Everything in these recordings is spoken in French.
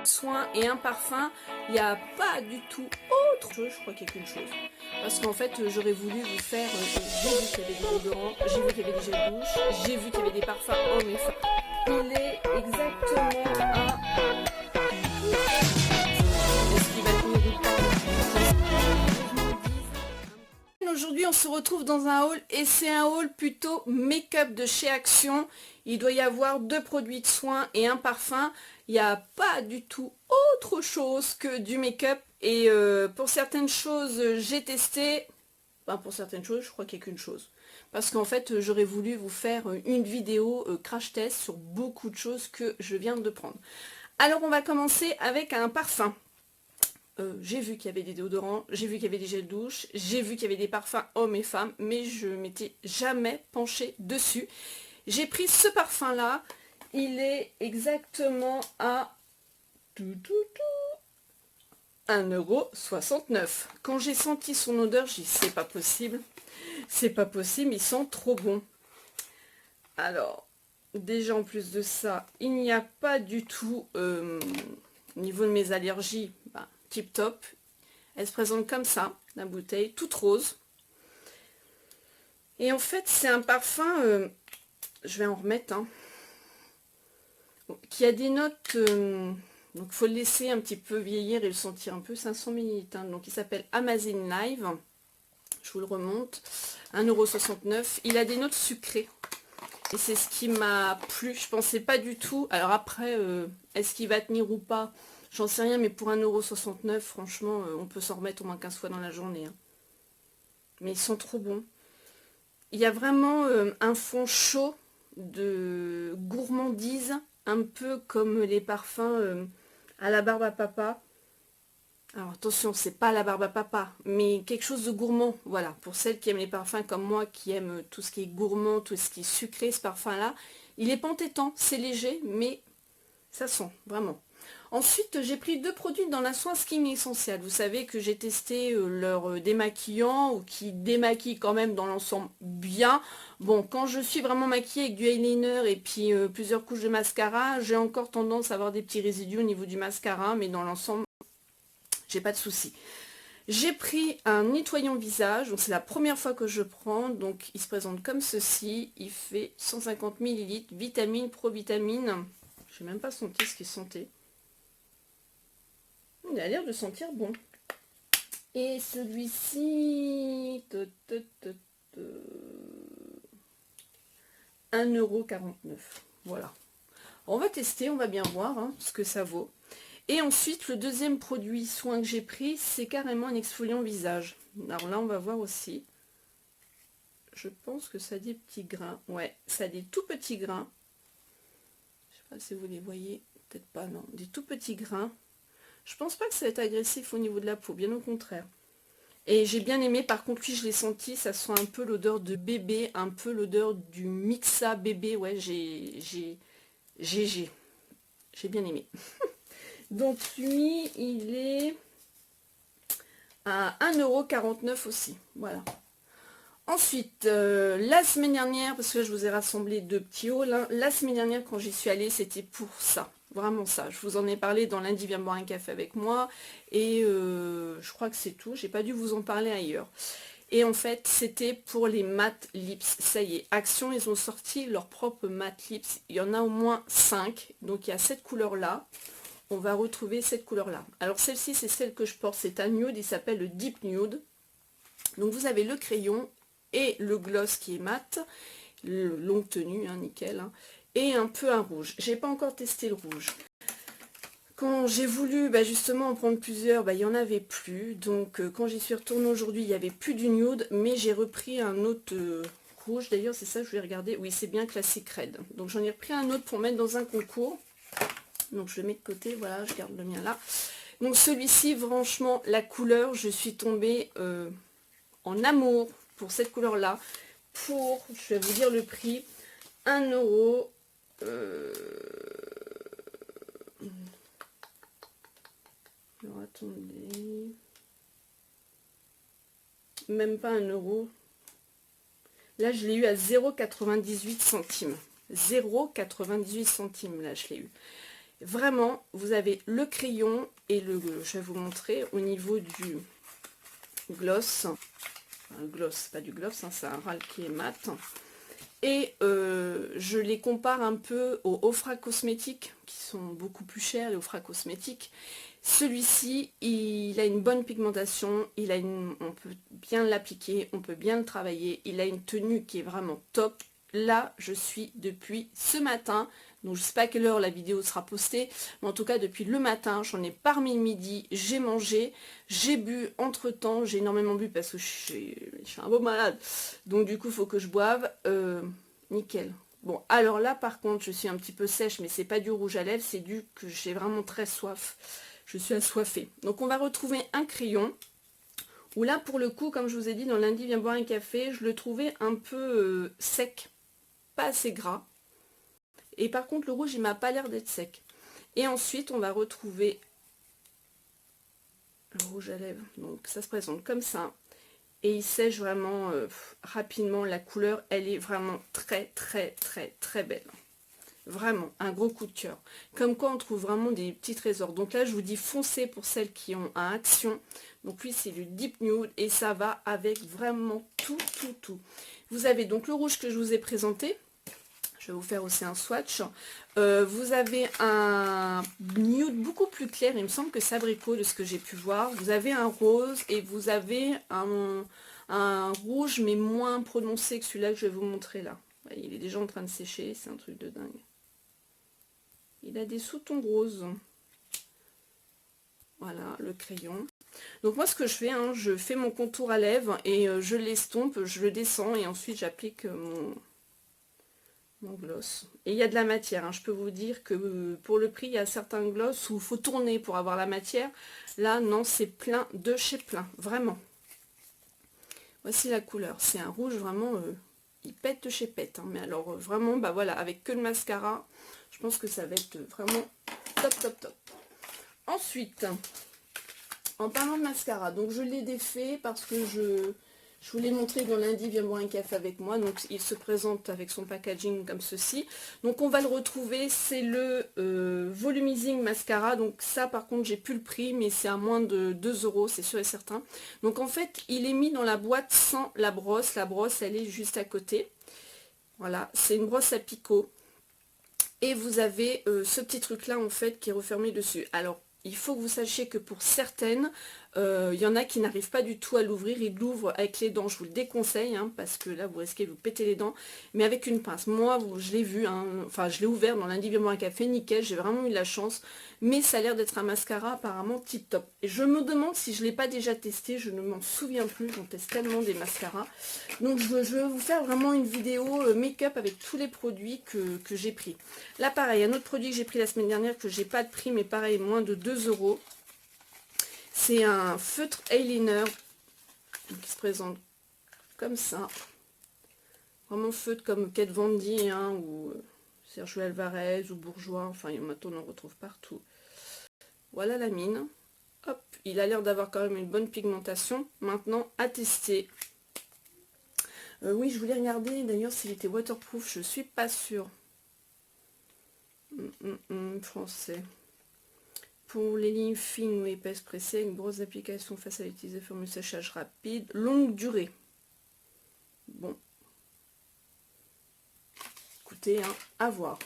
soin et un parfum, il n'y a pas du tout autre chose, je crois qu'il y a qu'une chose. Parce qu'en fait, j'aurais voulu vous faire, j'ai vu qu'il y avait des déodorants, j'ai vu qu'il y avait des gels douche, j'ai vu qu'il y avait des parfums hommes et femmes. Il est exactement à... Est-ce qu'il va tenir ou pas? Aujourd'hui, on se retrouve dans un haul et c'est un haul plutôt make-up de chez Action. Il doit y avoir 2 produits de soins et un parfum. Il n'y a pas du tout autre chose que du make-up. Et pour certaines choses, j'ai testé. Enfin, pour certaines choses, je crois qu'il n'y a qu'une chose. Parce qu'en fait, j'aurais voulu vous faire une vidéo crash test sur beaucoup de choses que je viens de prendre. Alors, on va commencer avec un parfum. J'ai vu qu'il y avait des déodorants, j'ai vu qu'il y avait des gels douche, j'ai vu qu'il y avait des parfums hommes et femmes, mais je m'étais jamais penchée dessus. J'ai pris ce parfum là, il est exactement à 1,69 €. Quand j'ai senti son odeur, j'ai dit c'est pas possible, il sent trop bon. Alors, déjà en plus de ça, il n'y a pas du tout, au niveau de mes allergies, tip top. Elle se présente comme ça, la bouteille, toute rose. Et en fait, c'est un parfum, je vais en remettre, qui a des notes, donc il faut le laisser un petit peu vieillir et le sentir un peu, 500 ml. Donc il s'appelle Amazing Live, je vous le remonte, 1,69 €. Il a des notes sucrées. Et c'est ce qui m'a plu, je pensais pas du tout. Alors après, est-ce qu'il va tenir ou pas? J'en sais rien, mais pour 1,69 €, franchement, on peut s'en remettre au moins 15 fois dans la journée. Mais ils sont trop bons. Il y a vraiment un fond chaud de gourmandise, un peu comme les parfums à la barbe à papa. Alors attention, c'est pas la barbe à papa, mais quelque chose de gourmand. Voilà, pour celles qui aiment les parfums comme moi, qui aiment tout ce qui est gourmand, tout ce qui est sucré, ce parfum-là, il est pas entêtant, c'est léger, mais ça sent, vraiment. Ensuite, j'ai pris 2 produits dans la soin Skin Essential. Vous savez que j'ai testé leur démaquillant, ou qui démaquille quand même dans l'ensemble bien. Bon, quand je suis vraiment maquillée avec du eyeliner et puis plusieurs couches de mascara, j'ai encore tendance à avoir des petits résidus au niveau du mascara, mais dans l'ensemble, j'ai pas de soucis. J'ai pris un nettoyant visage, donc c'est la première fois que je prends, donc il se présente comme ceci. Il fait 150 ml, vitamine, provitamine. Je n'ai même pas senti ce qu'il sentait. Il a l'air de sentir bon. Et celui-ci, 1,49 €. Voilà. On va tester, on va bien voir ce que ça vaut. Et ensuite, le deuxième produit soin que j'ai pris, c'est carrément un exfoliant visage. Alors là, on va voir aussi. Je pense que ça a des petits grains. Ouais, ça a des tout petits grains. Je sais pas si vous les voyez. Peut-être pas, non. Des tout petits grains. Je pense pas que ça va être agressif au niveau de la peau, bien au contraire. Et j'ai bien aimé, par contre, lui, je l'ai senti, ça sent un peu l'odeur de bébé, un peu l'odeur du Mixa bébé. Ouais, j'ai bien aimé. Donc lui, il est à 1,49 € aussi. Voilà. Ensuite, la semaine dernière, parce que là, je vous ai rassemblé 2 petits hauls, la semaine dernière, quand j'y suis allée, c'était pour ça. Vraiment ça. Je vous en ai parlé dans Lundi, viens boire un café avec moi. Et je crois que c'est tout. J'ai pas dû vous en parler ailleurs. Et en fait, c'était pour les matte lips. Ça y est, Action, ils ont sorti leur propre matte lips. Il y en a au moins 5. Donc il y a cette couleur-là. On va retrouver cette couleur-là. Alors celle-ci, c'est celle que je porte. C'est un nude, il s'appelle le Deep Nude. Donc vous avez le crayon et le gloss qui est mat. Longue tenue, nickel. Et un peu un rouge. J'ai pas encore testé le rouge. Quand j'ai voulu justement en prendre plusieurs, il n'y en avait plus. Donc quand j'y suis retournée aujourd'hui, il n'y avait plus du nude, mais j'ai repris un autre rouge. D'ailleurs, c'est ça que je vais regarder. Oui, c'est bien Classic Red. Donc j'en ai repris un autre pour mettre dans un concours. Donc je le mets de côté, voilà, je garde le mien là. Donc celui-ci, franchement, la couleur, je suis tombée en amour pour cette couleur-là. Pour, je vais vous dire le prix, 1 €. Alors attendez, même pas 1 €. Là je l'ai eu à 0,98 centimes. 0,98 centimes, là je l'ai eu. Vraiment, vous avez le crayon et je vais vous montrer au niveau du gloss. Enfin, le gloss, c'est pas du gloss, hein, c'est un râle qui est mat. Et je les compare un peu aux Ofra Cosmétiques, qui sont beaucoup plus chers, les Ofra Cosmétiques. Celui-ci, il a une bonne pigmentation, on peut bien l'appliquer, on peut bien le travailler. Il a une tenue qui est vraiment top. Là, je suis depuis ce matin. Donc, je ne sais pas à quelle heure la vidéo sera postée. Mais en tout cas, depuis le matin, j'en ai parmi le midi. J'ai mangé, j'ai bu entre-temps. J'ai énormément bu parce que je suis un beau malade. Donc, du coup, il faut que je boive. Nickel. Bon, alors là, par contre, je suis un petit peu sèche, mais c'est pas du rouge à lèvres. C'est du que j'ai vraiment très soif. Je suis assoiffée. Donc, on va retrouver un crayon. Où là, pour le coup, comme je vous ai dit, dans lundi, viens boire un café, je le trouvais un peu sec. Pas assez gras. Et par contre, le rouge, il m'a pas l'air d'être sec. Et ensuite, on va retrouver le rouge à lèvres. Donc, ça se présente comme ça. Et il sèche vraiment rapidement. La couleur, elle est vraiment très, très, très, très belle. Vraiment, un gros coup de cœur. Comme quoi, on trouve vraiment des petits trésors. Donc là, je vous dis foncez pour celles qui ont un Action. Donc lui, c'est du Deep Nude. Et ça va avec vraiment tout, tout, tout. Vous avez donc le rouge que je vous ai présenté. Je vais vous faire aussi un swatch. Vous avez un nude beaucoup plus clair. Il me semble que c'est abricot de ce que j'ai pu voir. Vous avez un rose et vous avez un rouge mais moins prononcé que celui-là que je vais vous montrer là. Il est déjà en train de sécher. C'est un truc de dingue. Il a des sous-tons roses. Voilà, le crayon. Donc moi ce que je fais, hein, je fais mon contour à lèvres et je l'estompe, je le descends et ensuite j'applique mon gloss. Et il y a de la matière, hein. Je peux vous dire que pour le prix, il y a certains gloss où il faut tourner pour avoir la matière. Là, non, c'est plein de chez plein, vraiment. Voici la couleur. C'est un rouge vraiment, il pète de chez pète. Hein. Mais alors, vraiment, bah voilà, avec que le mascara, je pense que ça va être vraiment top, top, top. Ensuite, en parlant de mascara, donc je l'ai défait parce que je vous l'ai montré dans lundi, viens boire un café avec moi. Donc il se présente avec son packaging comme ceci. Donc on va le retrouver, c'est le Volumizing Mascara. Donc ça par contre j'ai plus le prix, mais c'est à moins de 2 €, c'est sûr et certain. Donc en fait il est mis dans la boîte sans la brosse. La brosse elle est juste à côté. Voilà, c'est une brosse à picot. Et vous avez ce petit truc là en fait qui est refermé dessus. Alors il faut que vous sachiez que pour certaines, il y en a qui n'arrivent pas du tout à l'ouvrir. Ils l'ouvrent avec les dents, je vous le déconseille, hein, parce que là vous risquez de vous péter les dents. Mais avec une pince, moi je l'ai vu, hein, enfin je l'ai ouvert dans lundi viens boire un café, nickel, j'ai vraiment eu de la chance. Mais ça a l'air d'être un mascara apparemment tip top. Et je me demande si je ne l'ai pas déjà testé, je ne m'en souviens plus, j'en teste tellement des mascaras. Donc je vais vous faire vraiment une vidéo make-up avec tous les produits que j'ai pris. Là pareil, un autre produit que j'ai pris la semaine dernière que j'ai pas de prix, mais pareil, moins de 2 €. C'est un feutre eyeliner qui se présente comme ça. Vraiment feutre comme Kat Von D, hein, ou Sergio Alvarez ou Bourjois. Enfin, maintenant on en retrouve partout. Voilà la mine. Hop, il a l'air d'avoir quand même une bonne pigmentation. Maintenant, à tester. Oui, je voulais regarder d'ailleurs s'il était waterproof. Je suis pas sûre. Français. Pour les lignes fines ou épaisses pressées, une grosse application facile à utiliser, formule séchage rapide, longue durée. Bon. Écoutez, hein, à voir.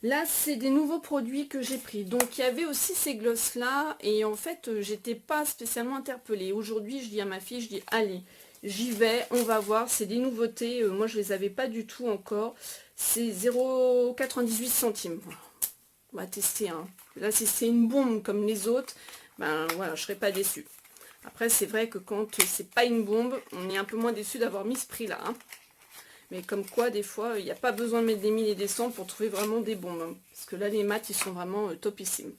Là, c'est des nouveaux produits que j'ai pris. Donc, il y avait aussi ces glosses-là. Et en fait, j'étais pas spécialement interpellée. Aujourd'hui, je dis à ma fille, je dis, allez, j'y vais, on va voir. C'est des nouveautés. Moi, je les avais pas du tout encore. C'est 0,98 centimes. On va tester, hein. Là, si c'est une bombe comme les autres, ben voilà, je serais pas déçue. Après, c'est vrai que quand c'est pas une bombe, on est un peu moins déçu d'avoir mis ce prix-là. Hein. Mais comme quoi, des fois, il n'y a pas besoin de mettre des 1000 et des 100 pour trouver vraiment des bombes. Hein. Parce que là, les mats, ils sont vraiment topissimes.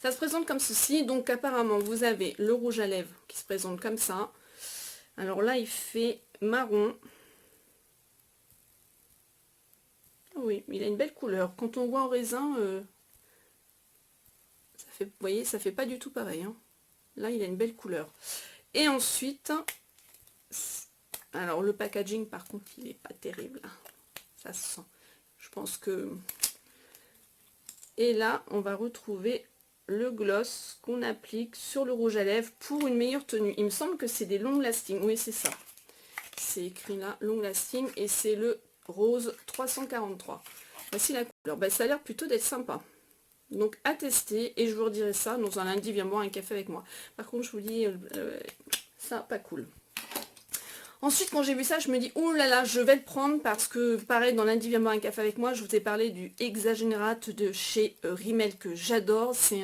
Ça se présente comme ceci. Donc, apparemment, vous avez le rouge à lèvres qui se présente comme ça. Alors là, il fait marron. Oui, il a une belle couleur. Quand on voit en raisin, ça fait, vous voyez, ça fait pas du tout pareil. Hein. Là, il a une belle couleur. Et ensuite, alors le packaging, par contre, il n'est pas terrible. Ça se sent. Je pense que Et là, on va retrouver le gloss qu'on applique sur le rouge à lèvres pour une meilleure tenue. Il me semble que c'est des long lasting. Oui, c'est ça. C'est écrit là, long lasting, et c'est le rose 343. Voici la couleur. Ben, ça a l'air plutôt d'être sympa. Donc à tester, et je vous redirai ça dans un lundi, viens boire un café avec moi. Par contre, je vous dis, ça, pas cool. Ensuite, quand j'ai vu ça, je me dis, oh là là, je vais le prendre parce que, pareil, dans lundi, viens boire un café avec moi, je vous ai parlé du Exagérate de chez Rimmel que j'adore. C'est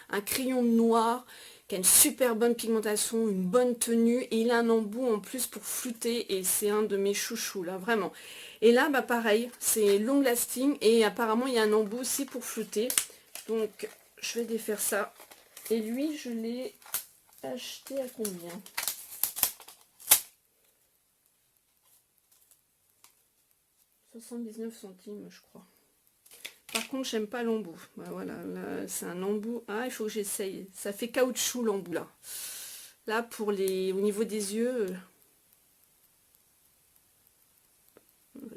un crayon noir qui a une super bonne pigmentation, une bonne tenue, et il a un embout en plus pour flouter, et c'est un de mes chouchous, là, vraiment. Et là, bah pareil, c'est long lasting, et apparemment, il y a un embout aussi pour flouter. Donc, je vais défaire ça. Et lui, je l'ai acheté à combien ? 79 centimes, je crois. Par contre, j'aime pas l'embout. Bah, voilà, là, c'est un embout. Ah, il faut que j'essaye. Ça fait caoutchouc l'embout là. Là, pour les, au niveau des yeux,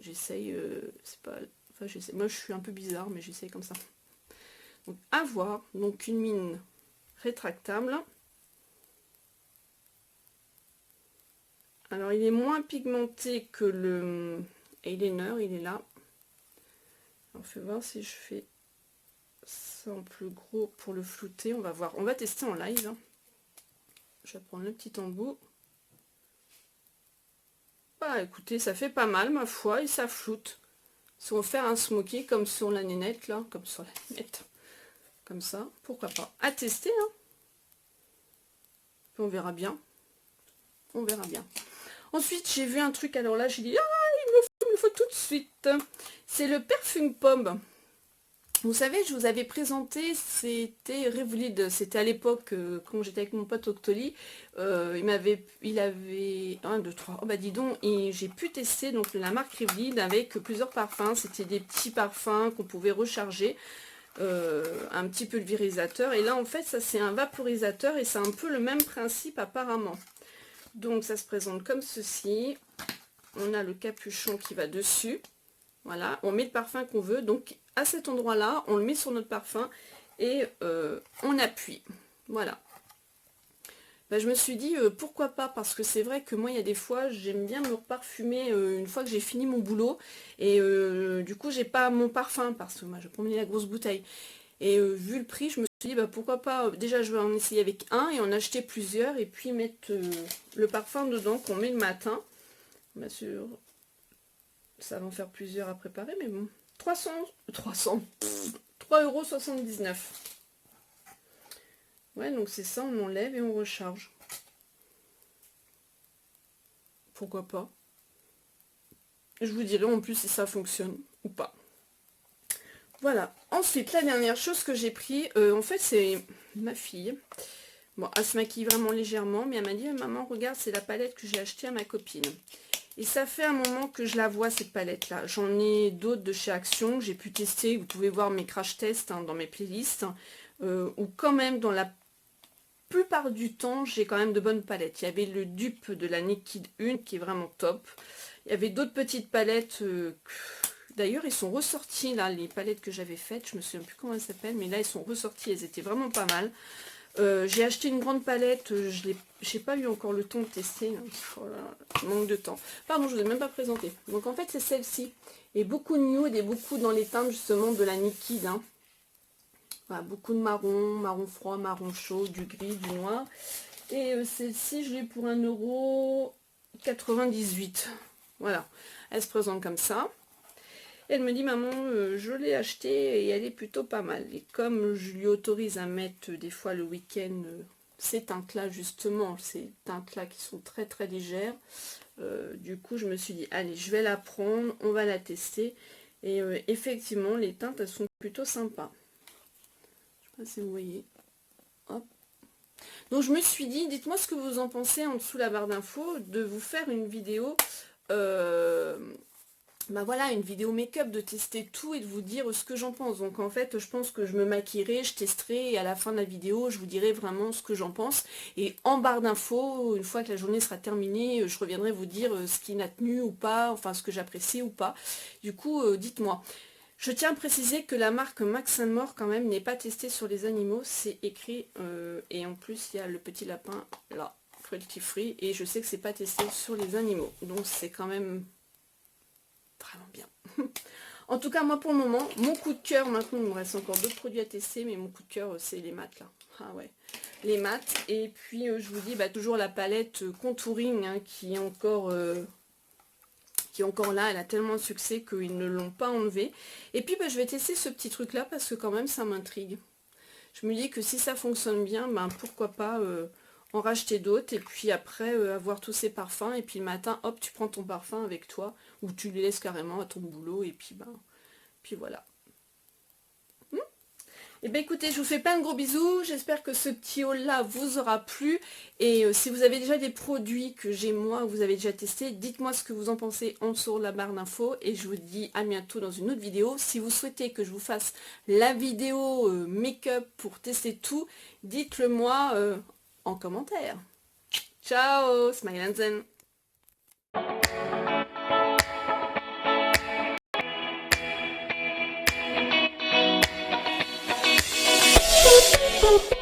j'essaye. C'est pas. Enfin, j'essaie. Moi, je suis un peu bizarre, mais j'essaye comme ça. Donc, à voir. Donc, une mine rétractable. Alors, il est moins pigmenté que le eyeliner. Il est là. Alors, fais voir si je fais ça en plus gros pour le flouter. On va voir. On va tester en live. Hein. Je vais prendre le petit embout. Bah écoutez, ça fait pas mal ma foi et ça floute. Si on veut faire un smoky comme sur la nénette là, comme sur la nénette. Comme ça, pourquoi pas. À tester, hein. Puis on verra bien. On verra bien. Ensuite, j'ai vu un truc, alors là, j'ai dit, ah, il me faut tout de suite. C'est le Perfume Pomme. Vous savez, je vous avais présenté, c'était Revlid, c'était à l'époque, quand j'étais avec mon pote Octoly, il avait 1, 2, 3, oh bah dis donc, et j'ai pu tester donc la marque Revlid avec plusieurs parfums, c'était des petits parfums qu'on pouvait recharger, un petit pulvérisateur, et là en fait ça c'est un vaporisateur et c'est un peu le même principe apparemment. Donc ça se présente comme ceci, on a le capuchon qui va dessus. Voilà, on met le parfum qu'on veut, donc à cet endroit-là, on le met sur notre parfum et on appuie. Voilà. Ben, je me suis dit, pourquoi pas, parce que c'est vrai que moi, il y a des fois, j'aime bien me parfumer une fois que j'ai fini mon boulot, et du coup, j'ai pas mon parfum, parce que moi, je prends la grosse bouteille. Et vu le prix, je me suis dit, bah, pourquoi pas, déjà, je vais en essayer avec un, et en acheter plusieurs, et puis mettre le parfum dedans qu'on met le matin. Bien sûr. Ça va en faire plusieurs à préparer, mais bon. 3,79 €. Ouais, donc c'est ça, on enlève et on recharge. Pourquoi pas. Je vous dirai en plus si ça fonctionne ou pas. Voilà. Ensuite, la dernière chose que j'ai pris, en fait, c'est ma fille. Bon, elle se maquille vraiment légèrement, mais elle m'a dit, maman, regarde, c'est la palette que j'ai achetée à ma copine. Et ça fait un moment que je la vois cette palette là. J'en ai d'autres de chez Action que j'ai pu tester. Vous pouvez voir mes crash tests hein, dans mes playlists. Ou quand même dans la plupart du temps j'ai quand même de bonnes palettes. Il y avait le dupe de la Naked 1 qui est vraiment top. Il y avait d'autres petites palettes. D'ailleurs ils sont ressortis là, les palettes que j'avais faites. Je me souviens plus comment elles s'appellent. Mais là ils sont ressortis. Elles étaient vraiment pas mal. J'ai acheté une grande palette, je n'ai pas eu encore le temps de tester, oh là, manque de temps. Pardon, je ne vous ai même pas présenté. Donc en fait c'est celle-ci, et beaucoup de nude et beaucoup dans les teintes justement de la Naked. Hein. Voilà, beaucoup de marron, marron froid, marron chaud, du gris, du noir. Et celle-ci je l'ai pour 1,98 €. Voilà, elle se présente comme ça. Elle me dit, maman, je l'ai achetée et elle est plutôt pas mal. Et comme je lui autorise à mettre des fois le week-end ces teintes-là, justement, ces teintes-là qui sont très très légères, du coup, je me suis dit, allez, je vais la prendre, on va la tester. Et effectivement, les teintes, elles sont plutôt sympas. Je sais pas si vous voyez. Hop. Donc, je me suis dit, dites-moi ce que vous en pensez en dessous la barre d'infos, de vous faire une vidéo... bah voilà, une vidéo make-up, de tester tout et de vous dire ce que j'en pense. Donc en fait, je pense que je me maquillerai, je testerai et à la fin de la vidéo, je vous dirai vraiment ce que j'en pense. Et en barre d'infos, une fois que la journée sera terminée, je reviendrai vous dire ce qui n'a tenu ou pas, enfin ce que j'apprécie ou pas. Du coup, dites-moi. Je tiens à préciser que la marque Max & More quand même n'est pas testée sur les animaux, c'est écrit, et en plus il y a le petit lapin là, cruelty free, et je sais que c'est pas testé sur les animaux, donc c'est quand même vraiment bien. En tout cas moi pour le moment, mon coup de cœur, maintenant il me reste encore d'autres produits à tester, mais mon coup de cœur c'est les mat là. Ah ouais, les mat, et puis je vous dis toujours la palette contouring hein, qui est encore là, elle a tellement de succès qu'ils ne l'ont pas enlevé. Et puis je vais tester ce petit truc là parce que quand même ça m'intrigue. Je me dis que si ça fonctionne bien, pourquoi pas en racheter d'autres et puis après avoir tous ces parfums et puis le matin hop tu prends ton parfum avec toi ou tu les laisses carrément à ton boulot et puis puis voilà. Et bien écoutez, je vous fais plein de gros bisous, j'espère que ce petit haul là vous aura plu, et si vous avez déjà des produits que j'ai moi, vous avez déjà testé, dites-moi ce que vous en pensez en dessous de la barre d'infos, et je vous dis à bientôt dans une autre vidéo. Si vous souhaitez que je vous fasse la vidéo make-up pour tester tout, dites-le moi en commentaire. Ciao, smile and zen. Boop, boop.